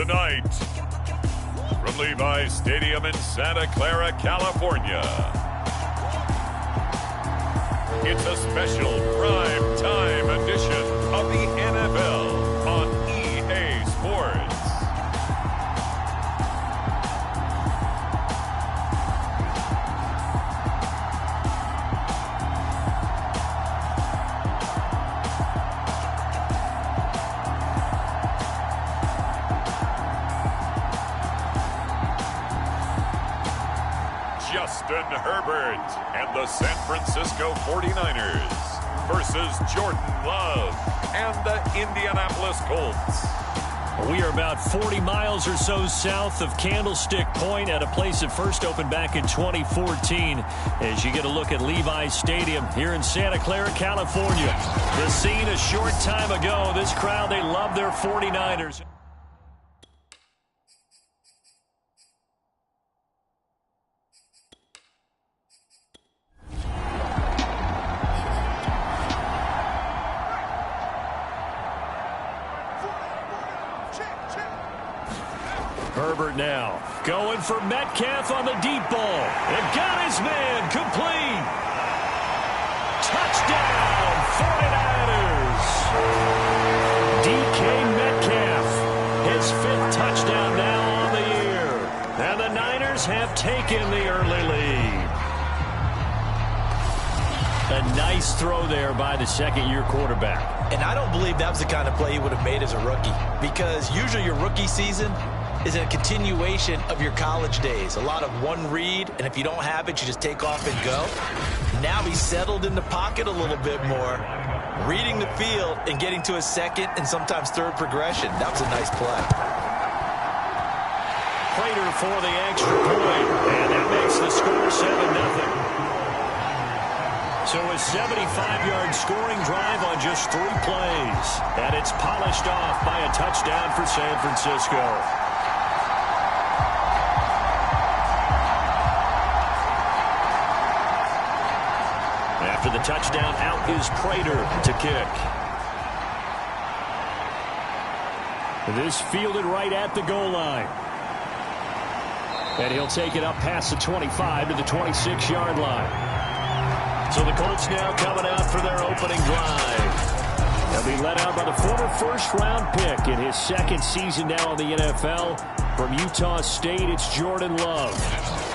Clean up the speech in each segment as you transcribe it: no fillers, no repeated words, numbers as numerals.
Tonight, from Levi's Stadium in Santa Clara, California, it's a special prime time edition of the NFL on EA Sports. Justin Herbert and the San Francisco 49ers versus Jordan Love and the Indianapolis Colts. We are about 40 miles or so south of Candlestick Point at a place that first opened back in 2014 as you get a look at Levi's Stadium here in Santa Clara, California. The scene a short time ago. This crowd, they love their 49ers. Herbert now going for Metcalf on the deep ball. And got his man complete. Touchdown, 49ers. DK Metcalf, his 5th touchdown now on the year. And the Niners have taken the early lead. A nice throw there by the second-year quarterback. And I don't believe that was the kind of play he would have made as a rookie, because usually your rookie season is a continuation of your college days. A lot of one read, and if you don't have it, you just take off and go. Now he's settled in the pocket a little bit more, reading the field and getting to a second and sometimes third progression. That was a nice play. Prater for the extra point, and that makes the score 7-0. So a 75-yard scoring drive on just 3 plays, and it's polished off by a touchdown for San Francisco. After the touchdown, out is Prater to kick. This fielded right at the goal line. And he'll take it up past the 25 to the 26-yard line. So the Colts now coming out for their opening drive. They'll be led out by the former first-round pick in his 2nd season now in the NFL. From Utah State, it's Jordan Love.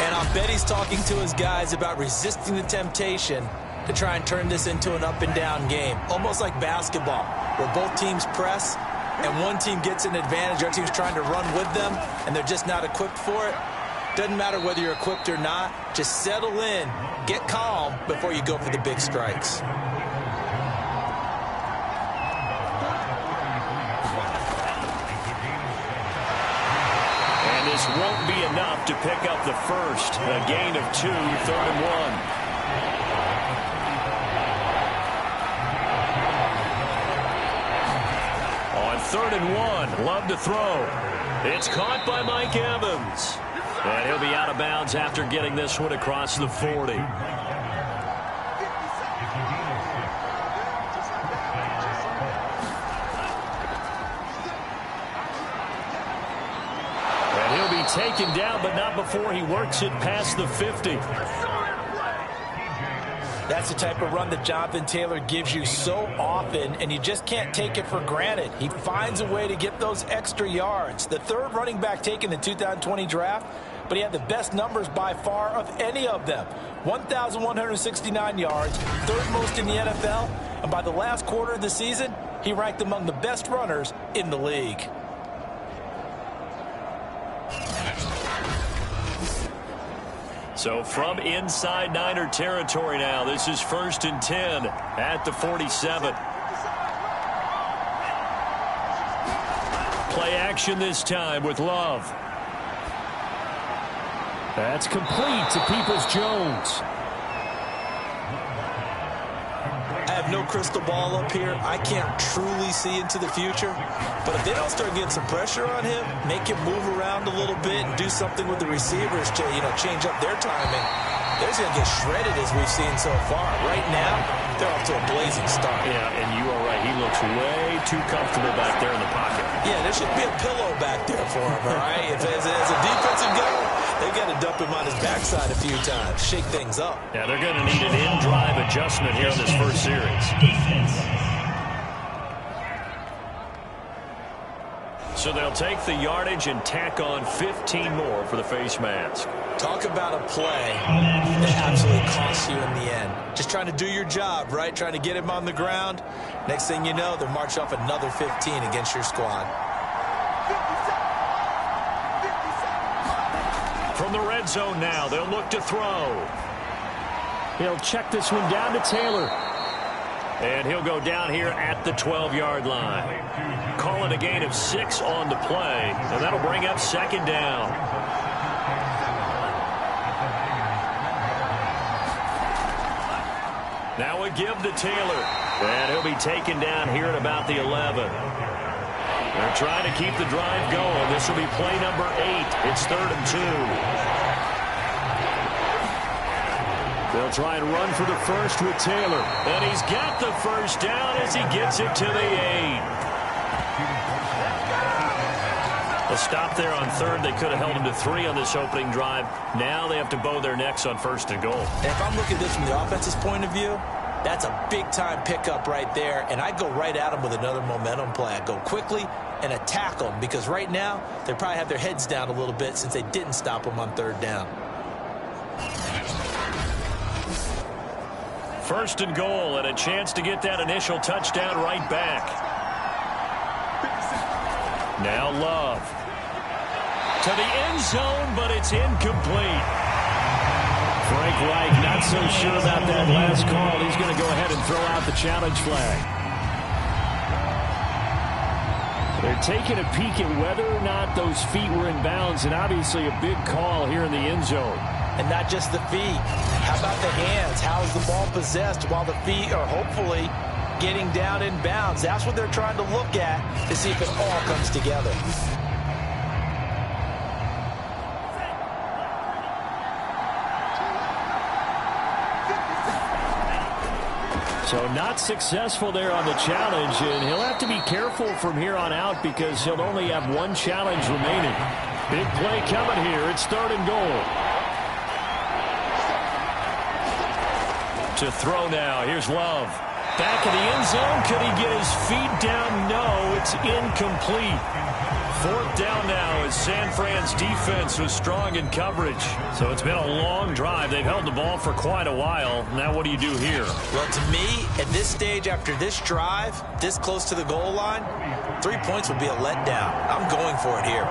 And I'll bet he's talking to his guys about resisting the temptation to try and turn this into an up-and-down game, almost like basketball, where both teams press and one team gets an advantage, our team's trying to run with them, and they're just not equipped for it. Doesn't matter whether you're equipped or not, just settle in, get calm before you go for the big strikes. And this won't be enough to pick up the first, a gain of 2, 3rd and 1. On 3rd and 1, Love to throw. It's caught by Mike Evans. And he'll be out of bounds after getting this one across the 40. And he'll be taken down, but not before he works it past the 50. That's the type of run that Jonathan Taylor gives you so often, and you just can't take it for granted. He finds a way to get those extra yards. The 3rd running back taken in the 2020 draft, but he had the best numbers by far of any of them. 1,169 yards, 3rd most in the NFL, and by the last quarter of the season, he ranked among the best runners in the league. So from inside Niner territory now, this is 1st and 10 at the 47. Play action this time with Love. That's complete to Peoples-Jones. I have no crystal ball up here. I can't truly see into the future. But if they don't start getting some pressure on him, make him move around a little bit and do something with the receivers to, change up their timing, they're just going to get shredded as we've seen so far. Right now, they're off to a blazing start. Yeah, and you are right. He looks way too comfortable back there in the pocket. Yeah, there should be a pillow back there for him, all right? If as a defensive guy, they've got to dump him on his backside a few times, shake things up. Yeah, they're going to need an in-drive adjustment here in this first series. So they'll take the yardage and tack on 15 more for the face mask. Talk about a play that absolutely costs you in the end. Just trying to do your job, right? Trying to get him on the ground. Next thing you know, they'll march off another 15 against your squad. From the red zone now, they'll look to throw. He'll check this one down to Taylor. And he'll go down here at the 12-yard line. Call it a gain of 6 on the play, and that'll bring up second down. Now a give to Taylor. And he'll be taken down here at about the 11. They're trying to keep the drive going. This will be play number 8. It's 3rd and 2. They'll try and run for the first with Taylor. And he's got the first down as he gets it to the 8. A stop there on 3rd. They could have held him to 3 on this opening drive. Now they have to bow their necks on 1st and goal. And if I'm looking at this from the offense's point of view, that's a big-time pickup right there. And I go right at them with another momentum play. I go quickly and attack them because right now they probably have their heads down a little bit since they didn't stop them on 3rd down. 1st and goal and a chance to get that initial touchdown right back. Now Love. To the end zone, but it's incomplete. Frank Reich not so sure about that last call. He's going to go ahead and throw out the challenge flag. They're taking a peek at whether or not those feet were in bounds, and obviously a big call here in the end zone. And not just the feet. How about the hands? How is the ball possessed while the feet are hopefully getting down in bounds? That's what they're trying to look at to see if it all comes together. So not successful there on the challenge, and he'll have to be careful from here on out because he'll only have one challenge remaining. Big play coming here. It's 3rd and goal. To throw now. Here's Love. Back of the end zone. Could he get his feet down? No, it's incomplete. 4th down now as San Fran's defense was strong in coverage. So it's been a long drive. They've held the ball for quite a while. Now what do you do here? Well, to me, at this stage after this drive, this close to the goal line, 3 points would be a letdown. I'm going for it here.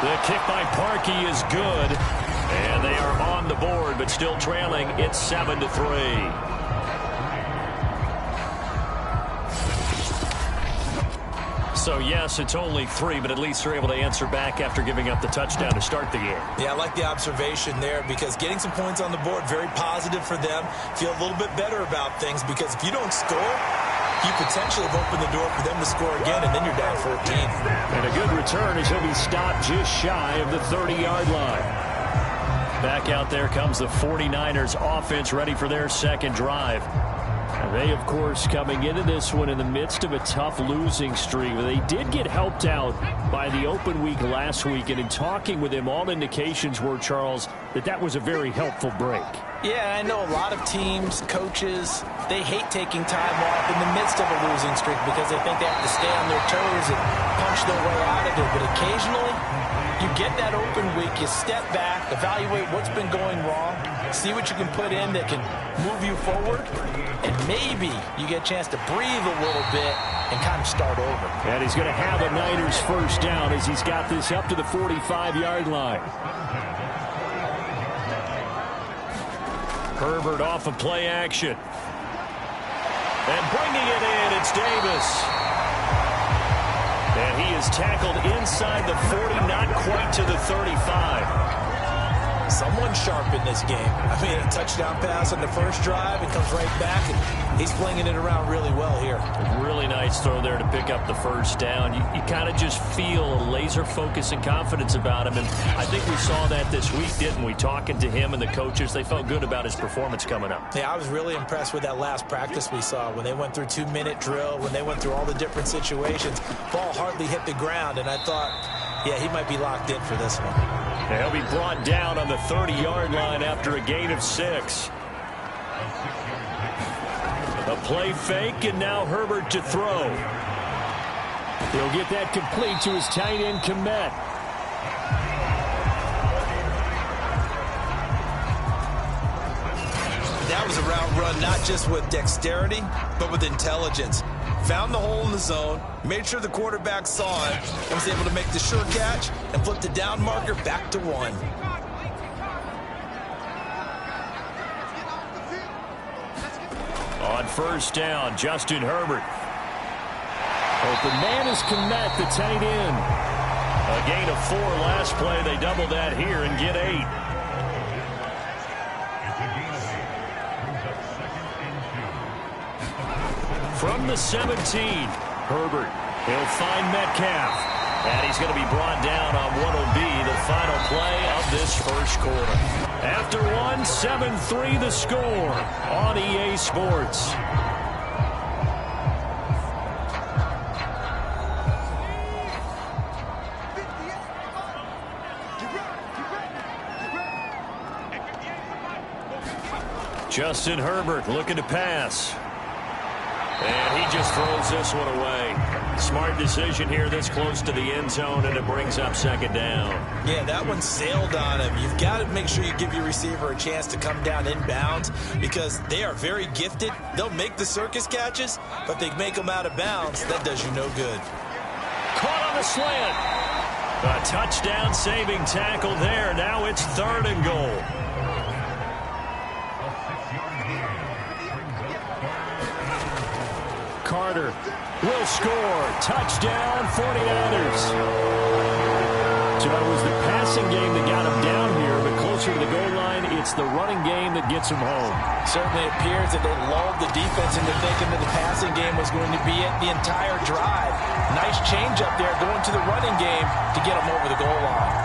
The kick by Parkey is good. And they are on the board, but still trailing. It's 7-3. So, yes, it's only 3, but at least they're able to answer back after giving up the touchdown to start the game. Yeah, I like the observation there because getting some points on the board, very positive for them. Feel a little bit better about things because if you don't score, you potentially have opened the door for them to score again, and then you're down 14. And a good return as he'll be stopped just shy of the 30-yard line. Back out there comes the 49ers offense ready for their second drive. And they, of course, coming into this one in the midst of a tough losing streak. They did get helped out by the open week last week. And in talking with him, all indications were, Charles, that was a very helpful break. Yeah, I know a lot of teams, coaches, they hate taking time off in the midst of a losing streak because they think they have to stay on their toes and punch their way out of it. But occasionally, you get that open week, you step back, evaluate what's been going wrong, see what you can put in that can move you forward, and maybe you get a chance to breathe a little bit and kind of start over. And he's going to have a Niners first down as he's got this up to the 45-yard line. Herbert off of play action. And bringing it in, it's Davis. And he is tackled inside the 40, not quite to the 35. Someone sharp in this game. I mean, a touchdown pass on the first drive, it comes right back, and he's flinging it around really well here. Really nice throw there to pick up the first down. You kind of just feel a laser focus and confidence about him, and I think we saw that this week, didn't we? Talking to him and the coaches, they felt good about his performance coming up. Yeah, I was really impressed with that last practice we saw when they went through 2-minute drill, when they went through all the different situations. Ball hardly hit the ground, and I thought, yeah, he might be locked in for this one. He'll be brought down on the 30-yard line after a gain of 6. A play fake, and now Herbert to throw. He'll get that complete to his tight end, Kmet. That was a route run not just with dexterity, but with intelligence. Found the hole in the zone, made sure the quarterback saw it, and was able to make the sure catch and flip the down marker back to 1. On first down, Justin Herbert. Open man is Kmet, the tight end. A gain of 4 last play. They double that here and get 8. From the 17, Herbert. He'll find Metcalf. And he's going to be brought down on what will be the final play of this first quarter. After 1, 7-3 the score on EA Sports. Justin Herbert looking to pass. And he just throws this one away. Smart decision here this close to the end zone, and it brings up second down. Yeah, that one sailed on him. You've got to make sure you give your receiver a chance to come down inbounds because they are very gifted. They'll make the circus catches, but they make them out of bounds. That does you no good. Caught on the slant. A touchdown saving tackle there. Now it's 3rd and goal. Carter will score. Touchdown, 49ers. So it was the passing game that got him down here, but closer to the goal line, it's the running game that gets him home. Certainly appears that they lulled the defense into thinking that the passing game was going to be it the entire drive. Nice change up there going to the running game to get him over the goal line.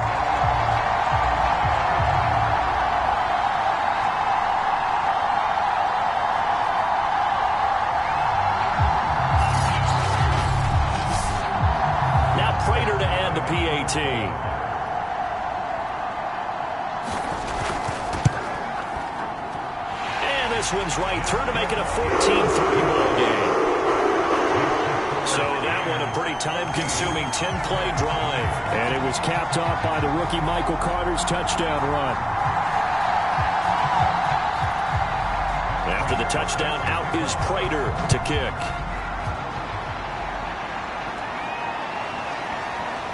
PAT. And this one's right through to make it a 14-3 ball game. So that one a pretty time-consuming 10-play drive. And it was capped off by the rookie Michael Carter's touchdown run. After the touchdown, out is Prater to kick.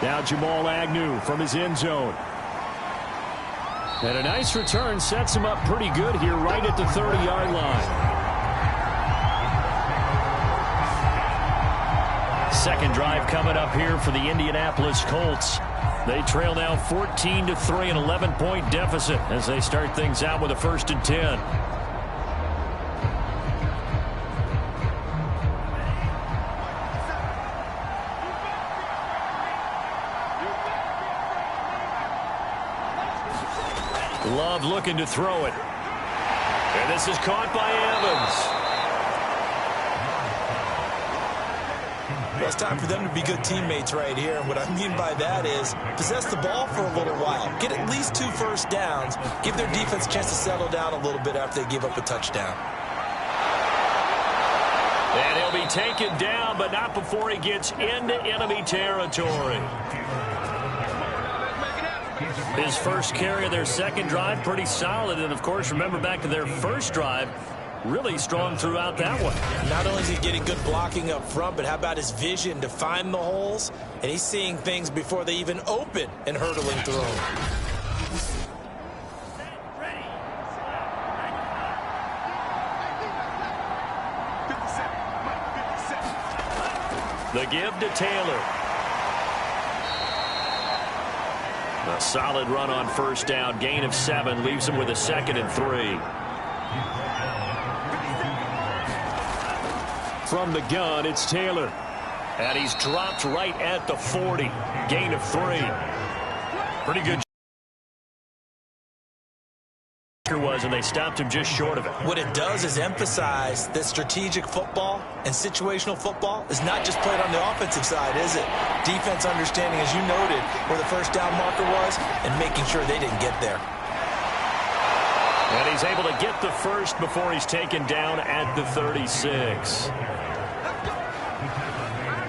Now Jamal Agnew from his end zone. And a nice return sets him up pretty good here right at the 30-yard line. Second drive coming up here for the Indianapolis Colts. They trail now 14-3, an 11-point deficit as they start things out with a 1st and 10. Love looking to throw it. And this is caught by Evans. Well, it's time for them to be good teammates right here. And what I mean by that is possess the ball for a little while. Get at least 2 first downs. Give their defense a chance to settle down a little bit after they give up a touchdown. And he'll be taken down, but not before he gets into enemy territory. His first carry of their second drive, pretty solid. And, of course, remember back to their first drive, really strong throughout that one. Not only is he getting good blocking up front, but how about his vision to find the holes? And he's seeing things before they even open and hurdling through them. The give to Taylor. A solid run on first down. Gain of 7 leaves him with a 2nd and 3. From the gun, it's Taylor. And he's dropped right at the 40. Gain of 3. Pretty good was, and they stopped him just short of it. What it does is emphasize that strategic football and situational football is not just played on the offensive side, is it? Defense understanding, as you noted, where the first down marker was and making sure they didn't get there. And he's able to get the first before he's taken down at the 36.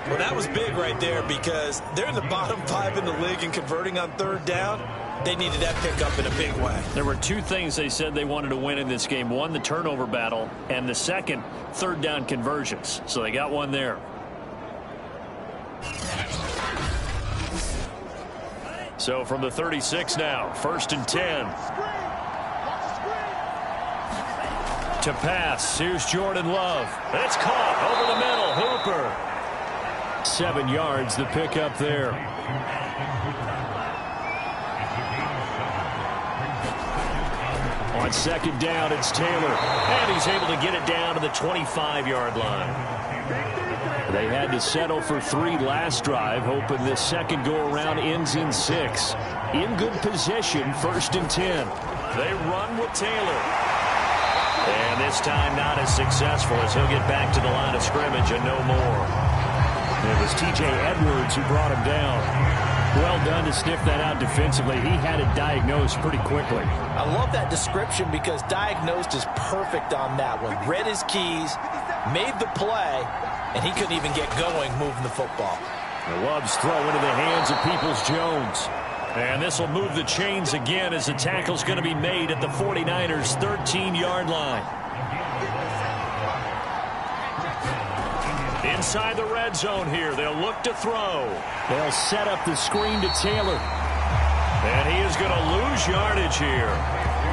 Well, that was big right there because they're in the bottom 5 in the league and converting on third down. They needed that pickup in a big way. There were 2 things they said they wanted to win in this game. One, the turnover battle, and the second, third down conversions. So they got one there. So from the 36 now, 1st and 10. To pass, here's Jordan Love. And it's caught over the middle. Hooper. 7 yards, the pickup there. On 2nd down, it's Taylor. And he's able to get it down to the 25-yard line. They had to settle for 3 last drive, hoping this second go-around ends in 6. In good position, 1st and 10. They run with Taylor. And this time not as successful as he'll get back to the line of scrimmage and no more. It was T.J. Edwards who brought him down. Well done to sniff that out defensively. He had it diagnosed pretty quickly. I love that description because diagnosed is perfect on that one. Read his keys, made the play, and he couldn't even get going moving the football. Love's throw into the hands of Peoples-Jones. And this will move the chains again as the tackle's going to be made at the 49ers' 13-yard line. Inside the red zone here, they'll look to throw. They'll set up the screen to Taylor. And he is going to lose yardage here.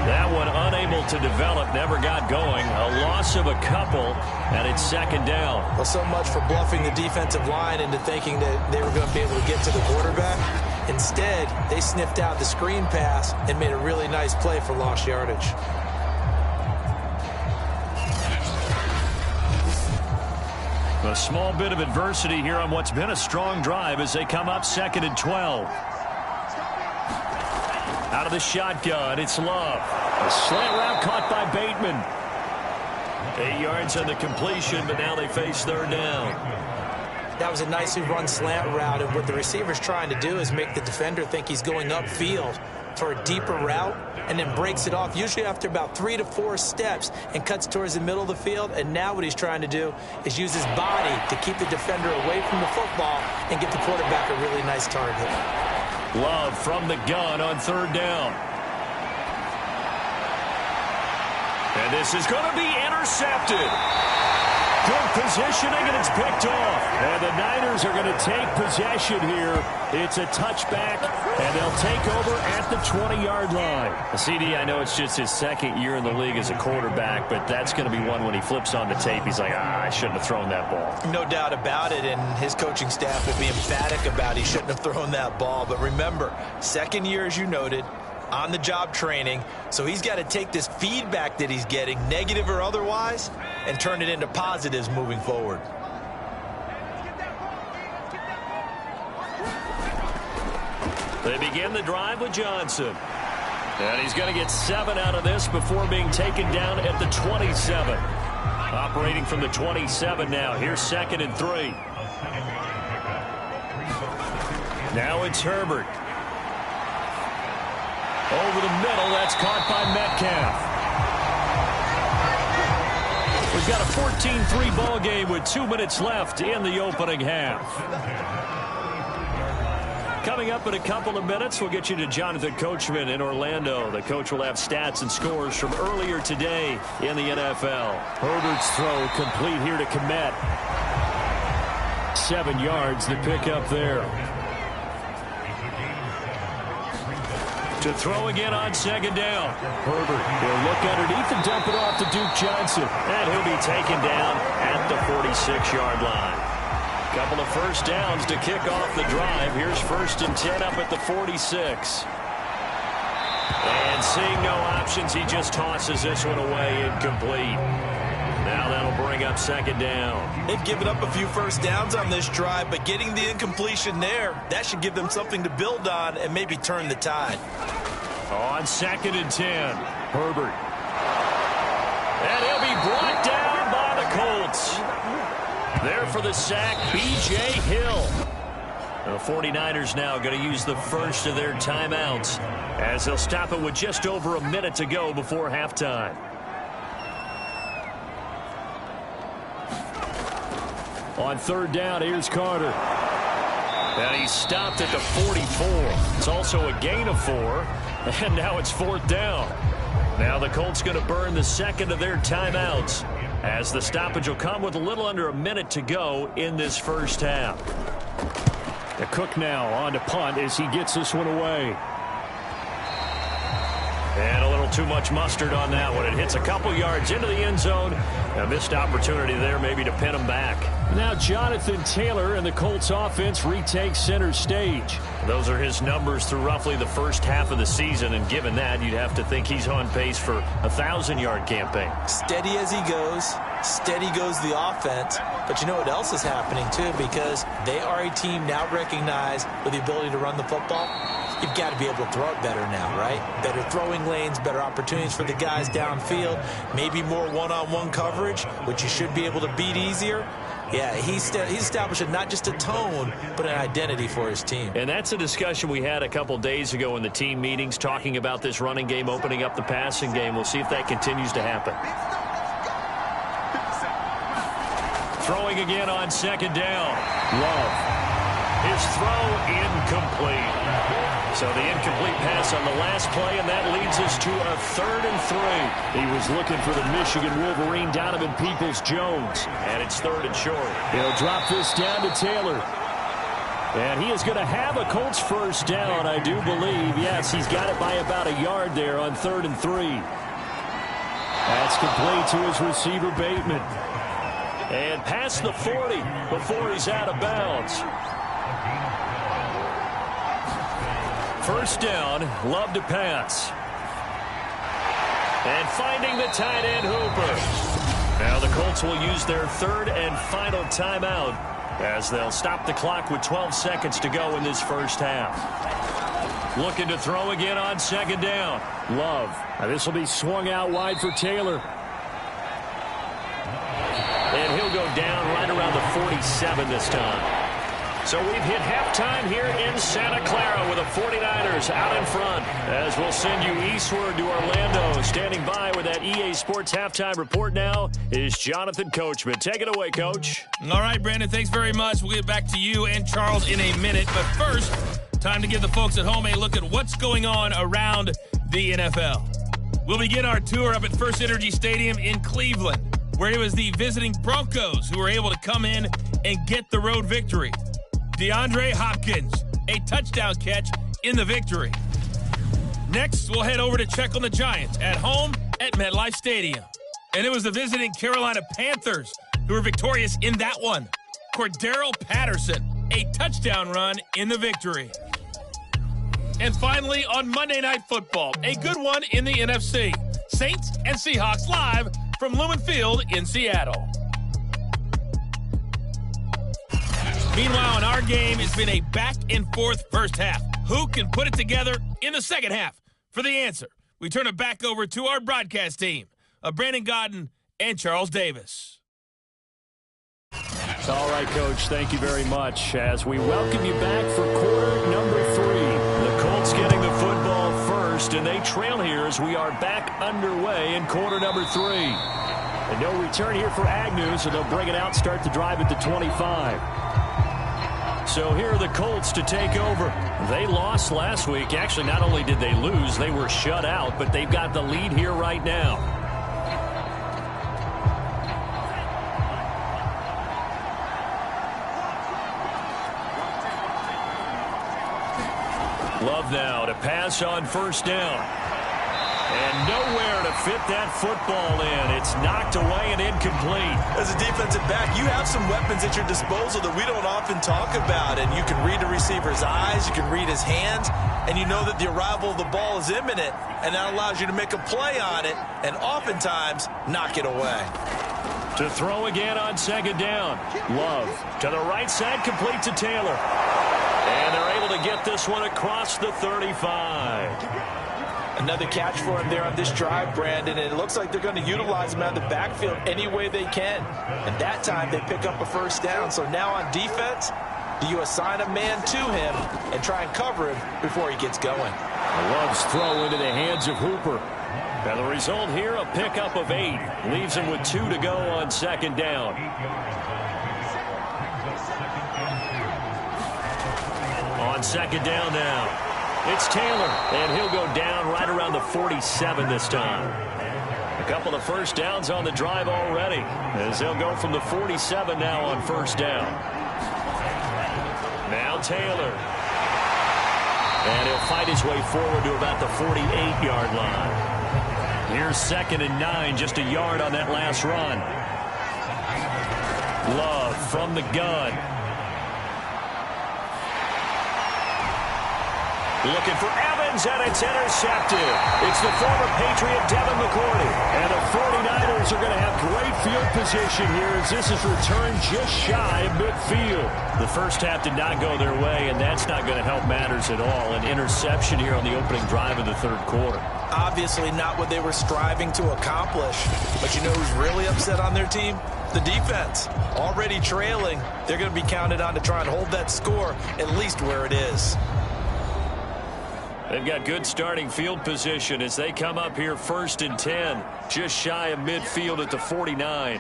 That one unable to develop, never got going. A loss of a couple, and it's 2nd down. Well, so much for bluffing the defensive line into thinking that they were going to be able to get to the quarterback. Instead, they sniffed out the screen pass and made a really nice play for lost yardage. A small bit of adversity here on what's been a strong drive as they come up 2nd and 12. Out of the shotgun, it's Love. A slant route caught by Bateman. 8 yards on the completion, but now they face 3rd down. That was a nicely run slant route, and what the receiver's trying to do is make the defender think he's going upfield for a deeper route and then breaks it off, usually after about 3 to 4 steps, and cuts towards the middle of the field. And now what he's trying to do is use his body to keep the defender away from the football and get the quarterback a really nice target. Love from the gun on 3rd down. And this is going to be intercepted. Good positioning, and it's picked off. And the Niners are going to take possession here. It's a touchback, and they'll take over at the 20-yard line. CD, I know it's just his 2nd year in the league as a quarterback, but that's going to be one when he flips on the tape. He's like, I shouldn't have thrown that ball. No doubt about it, and his coaching staff will be emphatic about he shouldn't have thrown that ball. But remember, 2nd year, as you noted, on-the-job training, so he's got to take this feedback that he's getting, negative or otherwise, and turn it into positives moving forward. They begin the drive with Johnson. And he's going to get 7 out of this before being taken down at the 27. Operating from the 27 now. Here's 2nd and 3. Now it's Herbert. Over the middle, that's caught by Metcalf. We've got a 14-3 ball game with 2 minutes left in the opening half. Coming up in a couple of minutes, we'll get you to Jonathan Coachman in Orlando. The coach will have stats and scores from earlier today in the NFL. Herbert's throw complete here to Kmet. 7 yards, the pickup there. To throw again on 2nd down. Herbert will look underneath and dump it off to Duke Johnson. And he'll be taken down at the 46-yard line. Couple of first downs to kick off the drive. Here's 1st and 10 up at the 46. And seeing no options, he just tosses this one away, incomplete. Now that'll bring up second down. They've given up a few first downs on this drive, but getting the incompletion there, that should give them something to build on and maybe turn the tide. On 2nd and 10, Herbert. And he'll be brought down by the Colts. There for the sack, B.J. Hill. The 49ers now going to use the first of their timeouts as they'll stop it with just over a minute to go before halftime. On 3rd down, here's Carter. And he stopped at the 44. It's also a gain of 4. And now it's 4th down. Now the Colts going to burn the second of their timeouts as the stoppage will come with a little under a minute to go in this first half. The Cook now on to punt as he gets this one away. And a little too much mustard on that one. It hits a couple yards into the end zone. A missed opportunity there maybe to pin him back. Now Jonathan Taylor and the Colts offense retake center stage. Those are his numbers through roughly the first half of the season, and given that, you'd have to think he's on pace for a 1,000-yard campaign. Steady as he goes, steady goes the offense. But you know what else is happening, too, because they are a team now recognized with the ability to run the football. You've got to be able to throw it better now, right? Better throwing lanes, better opportunities for the guys downfield, maybe more one-on-one coverage, which you should be able to beat easier. Yeah, he's establishing not just a tone, but an identity for his team. And that's a discussion we had a couple days ago in the team meetings, talking about this running game, opening up the passing game. We'll see if that continues to happen. Throwing again on 2nd down. Love. His throw incomplete. So the incomplete pass on the last play, and that leads us to a 3rd and 3. He was looking for the Michigan Wolverine, Donovan Peoples-Jones. And it's 3rd and short. He'll drop this down to Taylor. And he is going to have a Colts first down, I do believe. Yes, he's got it by about a yard there on 3rd and 3. That's complete to his receiver, Bateman. And past the 40 before he's out of bounds. First down, Love to pass. And finding the tight end, Hooper. Now the Colts will use their 3rd and final timeout as they'll stop the clock with 12 seconds to go in this first half. Looking to throw again on 2nd down. Love. Now this will be swung out wide for Taylor. And he'll go down right around the 47 this time. So we've hit halftime here in Santa Clara with the 49ers out in front. As we'll send you eastward to Orlando. Standing by with that EA Sports halftime report now is Jonathan Coachman. Take it away, Coach. All right, Brandon, thanks very much. We'll get back to you and Charles in a minute. But first, time to give the folks at home a look at what's going on around the NFL. We'll begin our tour up at First Energy Stadium in Cleveland, where it was the visiting Broncos who were able to come in and get the road victory. DeAndre Hopkins, a touchdown catch in the victory. Next, we'll head over to check on the Giants at home at MetLife Stadium. And it was the visiting Carolina Panthers who were victorious in that one. Cordero Patterson, a touchdown run in the victory. And finally, on Monday Night Football, a good one in the NFC. Saints and Seahawks live from Lumen Field in Seattle. Meanwhile, in our game, it's been a back-and-forth first half. Who can put it together in the second half? For the answer, we turn it back over to our broadcast team of Brandon Godden and Charles Davis. All right, Coach, thank you very much. As we welcome you back for quarter number 3. The Colts getting the football first, and they trail here as we are back underway in quarter number 3. And no return here for Agnew, so they'll bring it out, start the drive at the 25. So here are the Colts to take over. They lost last week. Actually, not only did they lose, they were shut out, but they've got the lead here right now. Love now to pass on first down. And nowhere to fit that football in. It's knocked away and incomplete. As a defensive back, you have some weapons at your disposal that we don't often talk about. And you can read the receiver's eyes, you can read his hands, and you know that the arrival of the ball is imminent. And that allows you to make a play on it and oftentimes knock it away. To throw again on second down. Love to the right side, complete to Taylor. And they're able to get this one across the 35. Another catch for him there on this drive, Brandon, and it looks like they're going to utilize him out of the backfield any way they can. And that time they pick up a first down. So now on defense, do you assign a man to him and try and cover him before he gets going? Love's throw into the hands of Hooper. And the result here, a pickup of 8. Leaves him with 2 to go on second down. On second down now. It's Taylor, and he'll go down right around the 47 this time. A couple of first downs on the drive already, as they'll go from the 47 now on first down. Now Taylor. And he'll fight his way forward to about the 48-yard line. Here's 2nd and 9, just a yard on that last run. Love from the gun. Looking for Evans, and it's intercepted. It's the former Patriot Devin McCourty. And the 49ers are going to have great field position here as this is returned just shy of midfield. The first half did not go their way, and that's not going to help matters at all. An interception here on the opening drive of the third quarter. Obviously not what they were striving to accomplish. But you know who's really upset on their team? The defense. Already trailing, they're going to be counted on to try and hold that score at least where it is. They've got good starting field position as they come up here 1st and 10, just shy of midfield at the 49.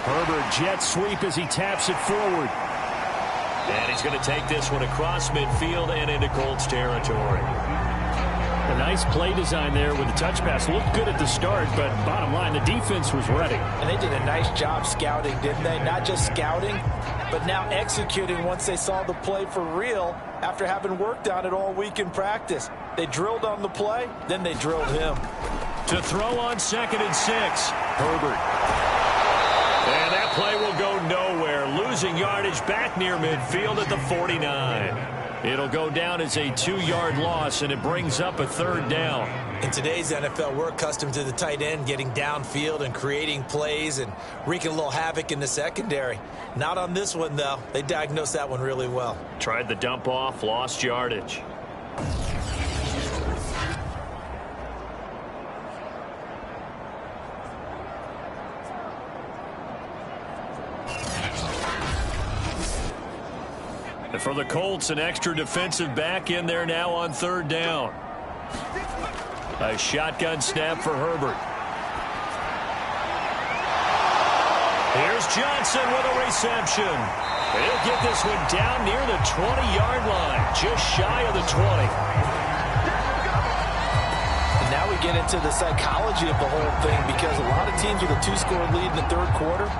Herbert jet sweep as he taps it forward. And he's going to take this one across midfield and into Colts territory. A nice play design there with the touch pass. Looked good at the start, but bottom line, the defense was ready. And they did a nice job scouting, didn't they? Not just scouting, but now executing once they saw the play for real after having worked on it all week in practice. They drilled on the play, then they drilled him. To throw on 2nd and 6, Herbert. And that play will go nowhere, losing yardage back near midfield at the 49. It'll go down as a 2-yard loss, and it brings up a 3rd down. In today's NFL, we're accustomed to the tight end getting downfield and creating plays and wreaking a little havoc in the secondary. Not on this one, though. They diagnosed that one really well. Tried the dump off, lost yardage. And for the Colts, an extra defensive back in there now on 3rd down. A shotgun snap for Herbert. Here's Johnson with a reception. He'll get this one down near the 20-yard line, just shy of the 20. And now we get into the psychology of the whole thing, because a lot of teams with a 2-score lead in the third quarter,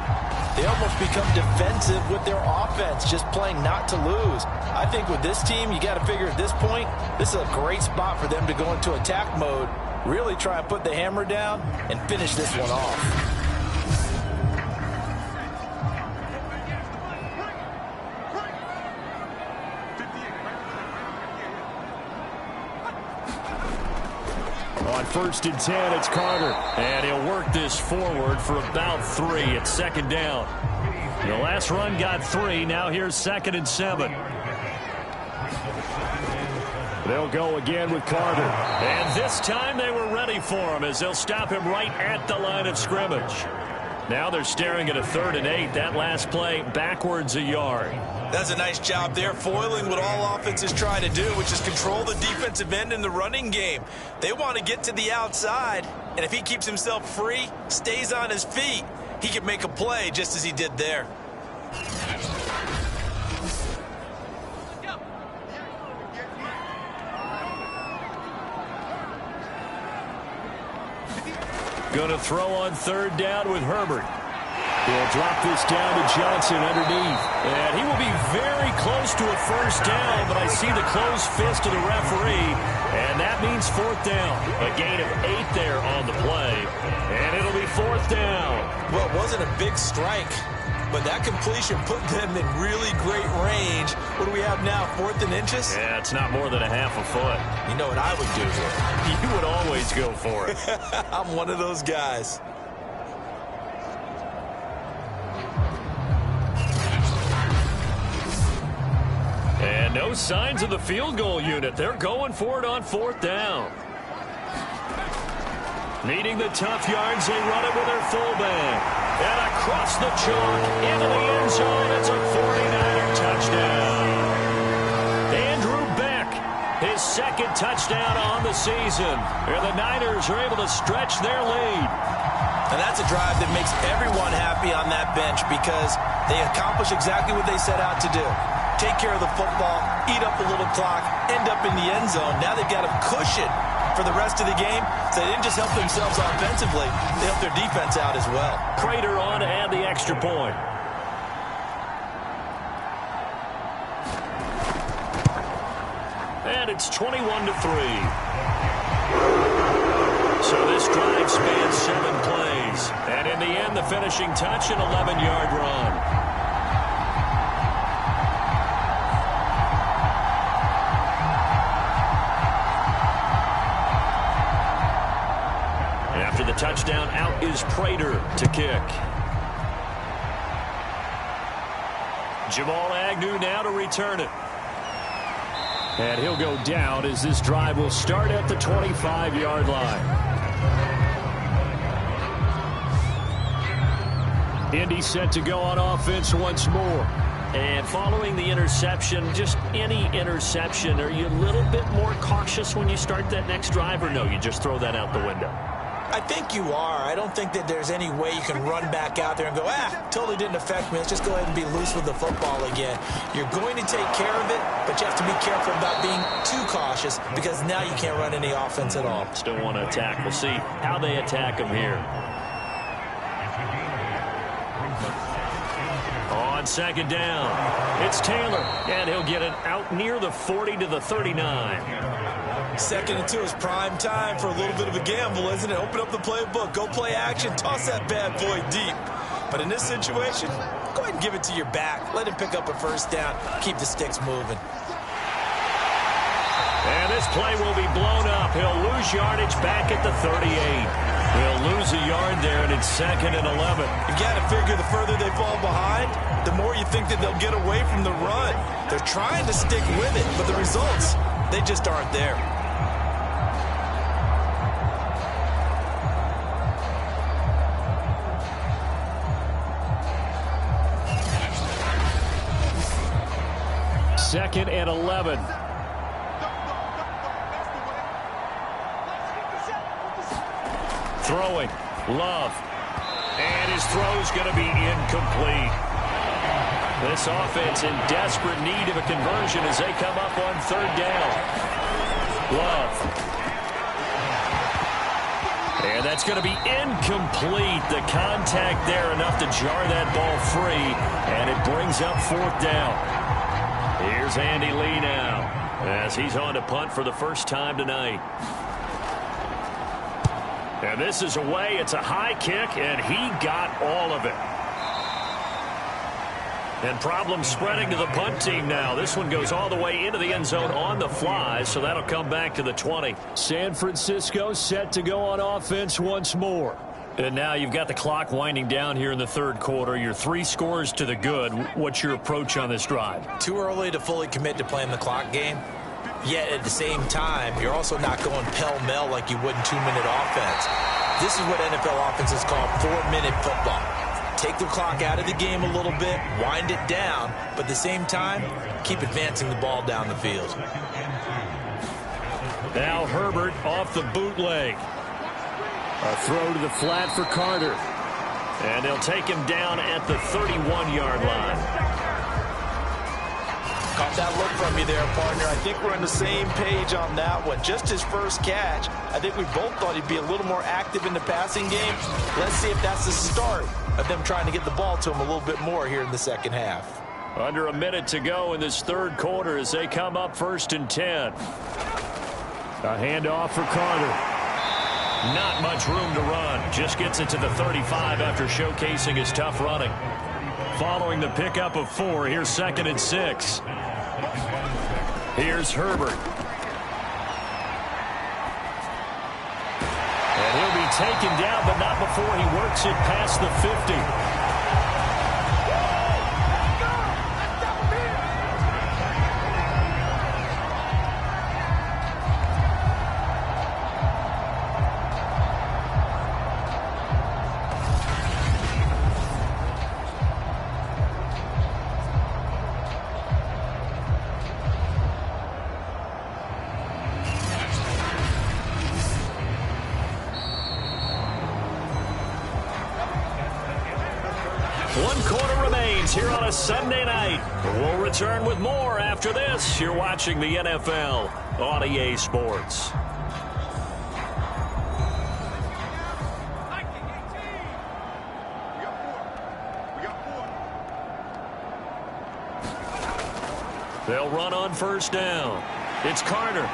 they almost become defensive with their offense, just playing not to lose. I think with this team, you got to figure at this point, this is a great spot for them to go into attack mode, really try and put the hammer down and finish this one off. On 1st and 10, it's Carter. And he'll work this forward for about 3 at 2nd down. The last run got 3. Now here's 2nd and 7. They'll go again with Carter. And this time they were ready for him as they'll stop him right at the line of scrimmage. Now they're staring at a 3rd and 8. That last play backwards a yard. That's a nice job there, foiling what all offenses try to do, which is control the defensive end in the running game. They want to get to the outside, and if he keeps himself free, stays on his feet, he can make a play just as he did there. Going to throw on 3rd down with Herbert. He'll drop this down to Johnson underneath. And he will be very close to a first down, but I see the closed fist of the referee, and that means fourth down. A gain of 8 there on the play, and it'll be fourth down. Well, it wasn't a big strike, but that completion put them in really great range. What do we have now, 4th and inches? Yeah, it's not more than a half a foot. You know what I would do here? You would always go for it. I'm one of those guys. And no signs of the field goal unit. They're going for it on fourth down. Needing the tough yards, they run it with their fullback. And across the chalk, into the end zone, it's a 49er touchdown. Andrew Beck, his second touchdown on the season. And the Niners are able to stretch their lead. And that's a drive that makes everyone happy on that bench because they accomplish exactly what they set out to do. Take care of the football, eat up a little clock, end up in the end zone. Now they've got a cushion for the rest of the game. So they didn't just help themselves offensively, they helped their defense out as well. Prater on to add the extra point. And it's 21-3. So this drive spans 7 plays. And in the end, the finishing touch, an 11-yard run. After the touchdown, out is Prater to kick. Jamal Agnew now to return it. And he'll go down as this drive will start at the 25-yard line. Indy set to go on offense once more. And following the interception, just any interception, are you a little bit more cautious when you start that next drive, or no, you just throw that out the window? I think you are. I don't think that there's any way you can run back out there and go, totally didn't affect me. Let's just go ahead and be loose with the football again. You're going to take care of it, but you have to be careful about being too cautious because now you can't run any offense at all. Still want to attack. We'll see how they attack them here. On second down, it's Taylor, and he'll get it out near the 40 to the 39. 2nd and 2 is prime time for a little bit of a gamble, isn't it? Open up the playbook, go play action, toss that bad boy deep. But in this situation, go ahead and give it to your back. Let him pick up a first down. Keep the sticks moving. And this play will be blown up. He'll lose yardage back at the 38. He'll lose a yard there, and it's 2nd and 11. You got to figure the further they fall behind, the more you think that they'll get away from the run. They're trying to stick with it, but the results, they just aren't there. Second and 11. Throwing, Love. And his throw's going to be incomplete. This offense in desperate need of a conversion as they come up on 3rd down. Love. And that's going to be incomplete. The contact there enough to jar that ball free, and it brings up 4th down. Here's Andy Lee now as he's on to punt for the first time tonight. And this is away. It's a high kick, and he got all of it. And problems spreading to the punt team now. This one goes all the way into the end zone on the fly, so that'll come back to the 20. San Francisco set to go on offense once more. And now you've got the clock winding down here in the 3rd quarter. You're 3 scores to the good. What's your approach on this drive? Too early to fully commit to playing the clock game. Yet at the same time, you're also not going pell-mell like you would in 2-minute offense. This is what NFL offenses call 4-minute football. Take the clock out of the game a little bit, wind it down, but at the same time, keep advancing the ball down the field. Now Herbert off the bootleg. A throw to the flat for Carter. And they'll take him down at the 31-yard line. Caught that look from you there, partner. I think we're on the same page on that one. Just his first catch, I think we both thought he'd be a little more active in the passing game. Let's see if that's the start of them trying to get the ball to him a little bit more here in the second half. Under a minute to go in this third quarter as they come up 1st and 10. A handoff for Carter. Not much room to run. Just gets it to the 35 after showcasing his tough running. Following the pickup of 4, here's 2nd and 6. Here's Herbert. And he'll be taken down, but not before he works it past the 50. Here on a Sunday night. We'll return with more after this. You're watching the NFL on EA Sports. They'll run on 1st down. It's Carter.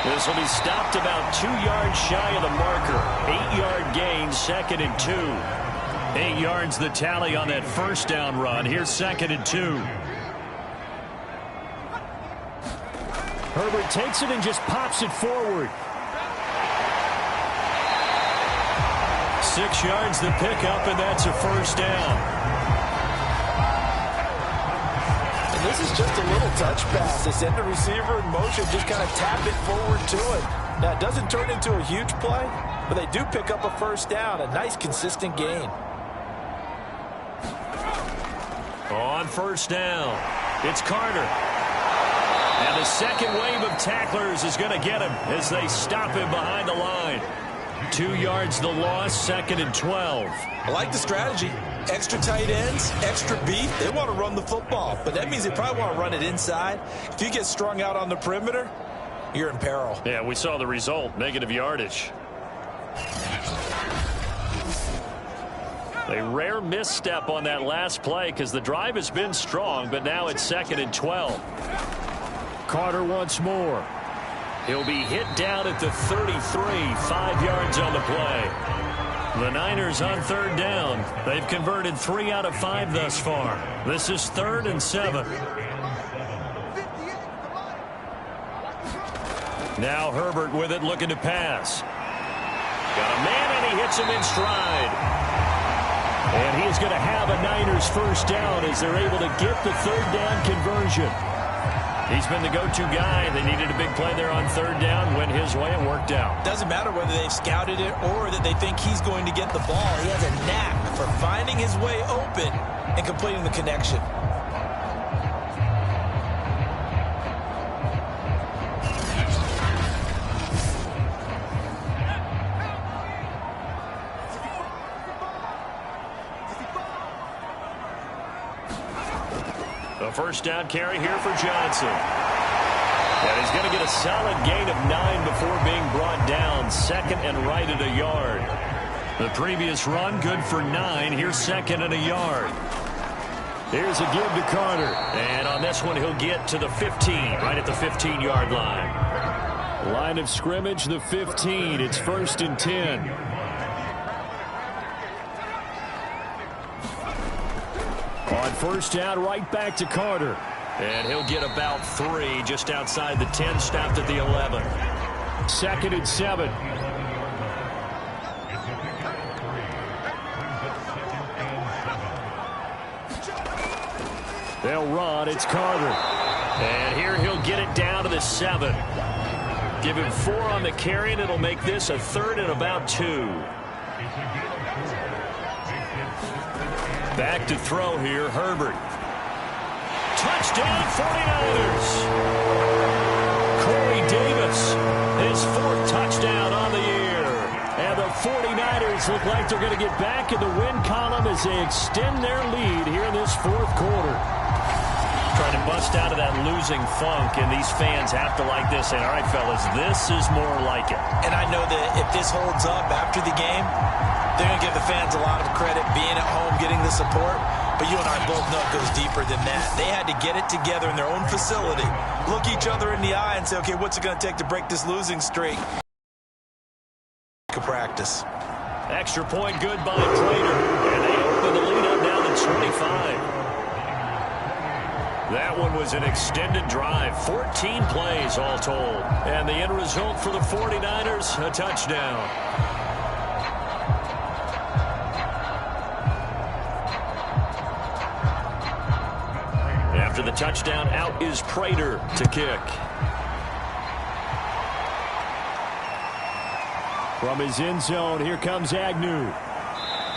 This will be stopped about 2 yards shy of the marker. 8-yard gain, 2nd and 2. 8 yards the tally on that 1st down run. Here's 2nd and 2. Herbert takes it and just pops it forward. 6 yards the pickup, and that's a 1st down. And this is just a little touch pass. They send the receiver in motion, just kind of tap it forward to it. Now, it doesn't turn into a huge play, but they do pick up a 1st down. A nice, consistent gain. On 1st down, it's Carter. And the second wave of tacklers is going to get him as they stop him behind the line. 2 yards the loss, 2nd and 12. I like the strategy. Extra tight ends, extra beef. They want to run the football, but that means they probably want to run it inside. If you get strung out on the perimeter, you're in peril. Yeah, we saw the result, negative yardage. A rare misstep on that last play because the drive has been strong, but now it's 2nd and 12. Carter once more. He'll be hit down at the 33, 5 yards on the play. The Niners on 3rd down. They've converted 3 out of 5 thus far. This is 3rd and 7. Now Herbert with it, looking to pass. Got a man, and he hits him in stride. And he is going to have a Niners 1st down as they're able to get the 3rd down conversion. He's been the go-to guy. They needed a big play there on 3rd down. Went his way and worked out. Doesn't matter whether they've scouted it or that they think he's going to get the ball. He has a knack for finding his way open and completing the connection. A 1st down carry here for Johnson. And he's going to get a solid gain of 9 before being brought down. 2nd and right at a yard. The previous run good for 9. Here's 2nd and a yard. Here's a give to Carter. And on this one, he'll get to the 15, right at the 15-yard line. Line of scrimmage, the 15. It's 1st and 10. On 1st down, right back to Carter. And he'll get about 3 just outside the 10, stopped at the 11. 2nd and 7. They'll run. It's Carter. And here he'll get it down to the 7. Give him 4 on the carry, and it'll make this a 3rd and about 2. Back to throw here, Herbert. Touchdown, 49ers. Corey Davis, his 4th touchdown on the year. And the 49ers look like they're going to get back in the win column as they extend their lead here in this 4th quarter. Trying to bust out of that losing funk, and these fans have to like this. And, all right, fellas, this is more like it. And I know that if this holds up after the game, they're going to give the fans a lot of credit being at home, getting the support. But you and I both know it goes deeper than that. They had to get it together in their own facility, look each other in the eye and say, okay, what's it going to take to break this losing streak? Practice. Extra point good by Prater. And they open the lead up now to 25. That one was an extended drive. 14 plays all told. And the end result for the 49ers, a touchdown. After the touchdown, out is Prater to kick. From his end zone, here comes Agnew.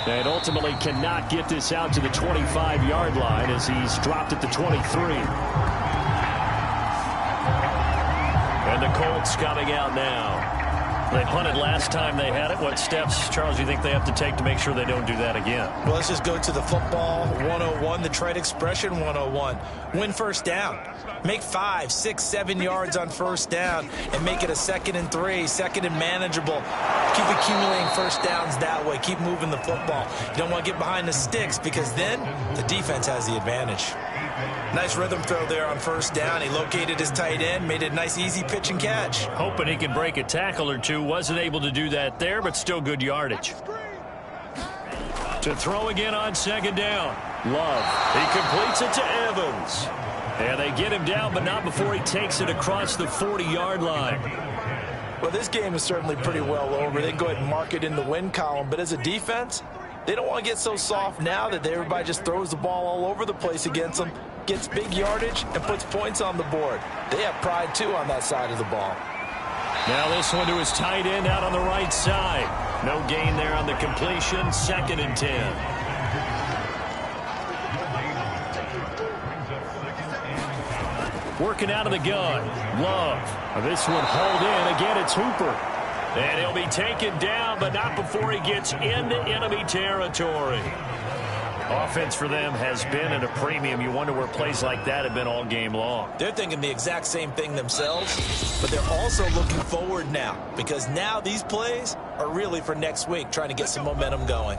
And ultimately cannot get this out to the 25-yard line as he's dropped at the 23. And the Colts coming out now. They punted last time they had it. What steps, Charles, do you think they have to take to make sure they don't do that again? Well, let's just go to the football 101, the trade expression 101. Win first down. Make 5, 6, 7 yards on first down and make it a 2nd and 3, 2nd and manageable. Keep accumulating first downs that way. Keep moving the football. You don't want to get behind the sticks because then the defense has the advantage. Nice rhythm throw there on first down. He located his tight end, made it a nice easy pitch and catch. Hoping he can break a tackle or two. Wasn't able to do that there, but still good yardage. To throw again on second down. Love. He completes it to Evans. And they get him down, but not before he takes it across the 40-yard line. Well, this game is certainly pretty well over. They can go ahead and mark it in the win column. But as a defense, they don't want to get so soft now that everybody just throws the ball all over the place against them, gets big yardage, and puts points on the board. They have pride, too, on that side of the ball. Now this one to his tight end out on the right side. No gain there on the completion. 2nd and 10. Working out of the gun. Love. This one hauled in. Again, it's Hooper. And he'll be taken down, but not before he gets into enemy territory. Offense for them has been at a premium. You wonder where plays like that have been all game long. They're thinking the exact same thing themselves, but they're also looking forward now because now these plays are really for next week, trying to get some momentum going.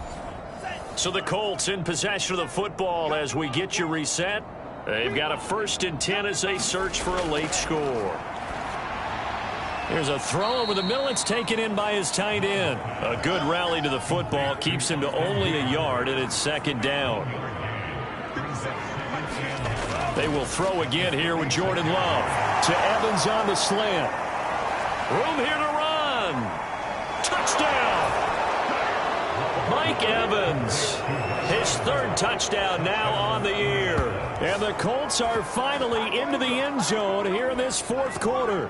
So the Colts in possession of the football as we get you reset. They've got a 1st and 10 as they search for a late score. Here's a throw over the middle. It's taken in by his tight end. A good rally to the football. Keeps him to only a yard, and it's 2nd down. They will throw again here with Jordan Love. To Evans on the slant. Room here to run. Touchdown. Mike Evans. His 3rd touchdown now on the year. And the Colts are finally into the end zone here in this 4th quarter.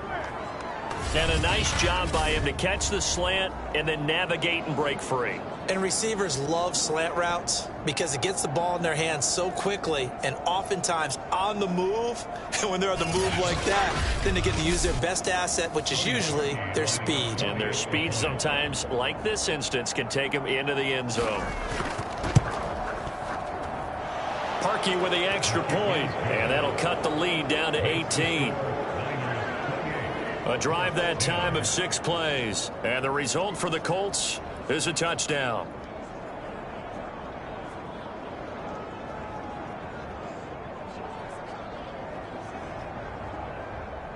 And a nice job by him to catch the slant and then navigate and break free. And receivers love slant routes because it gets the ball in their hands so quickly and oftentimes on the move. And when they're on the move like that, then they get to use their best asset, which is usually their speed. And their speed sometimes, like this instance, can take them into the end zone. Parkey with the extra point, and that'll cut the lead down to 18. A drive that time of 6 plays. And the result for the Colts is a touchdown.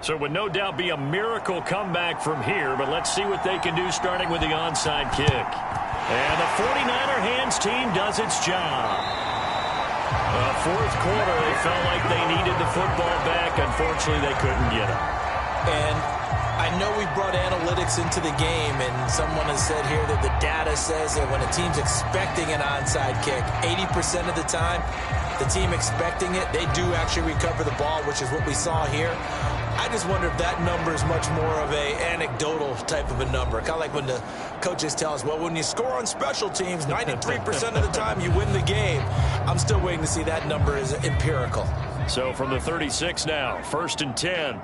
So it would no doubt be a miracle comeback from here, but let's see what they can do starting with the onside kick. And the 49er hands team does its job. 4th quarter, they felt like they needed the football back. Unfortunately, they couldn't get it. And I know we brought analytics into the game, and someone has said here that the data says that when a team's expecting an onside kick, 80% of the time, the team expecting it, they do actually recover the ball, which is what we saw here. I just wonder if that number is much more of a anecdotal type of a number. Kind of like when the coaches tell us, well, when you score on special teams, 93% of the time you win the game. I'm still waiting to see that number is empirical. So from the 36 now, 1st and 10.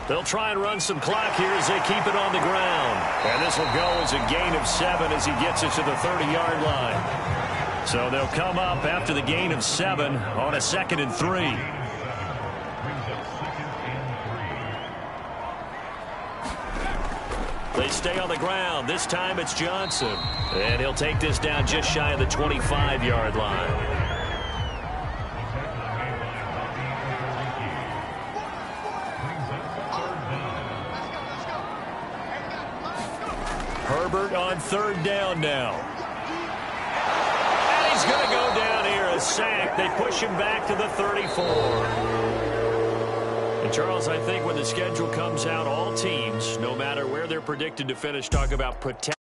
They'll try and run some clock here as they keep it on the ground. And this will go as a gain of 7 as he gets it to the 30-yard line. So they'll come up after the gain of 7 on a 2nd and 3. They stay on the ground. This time it's Johnson. And he'll take this down just shy of the 25-yard line. Herbert on 3rd down now. And he's going to go down here, a sack. They push him back to the 34. And Charles, I think when the schedule comes out, all teams, no matter where they're predicted to finish, talk about protect.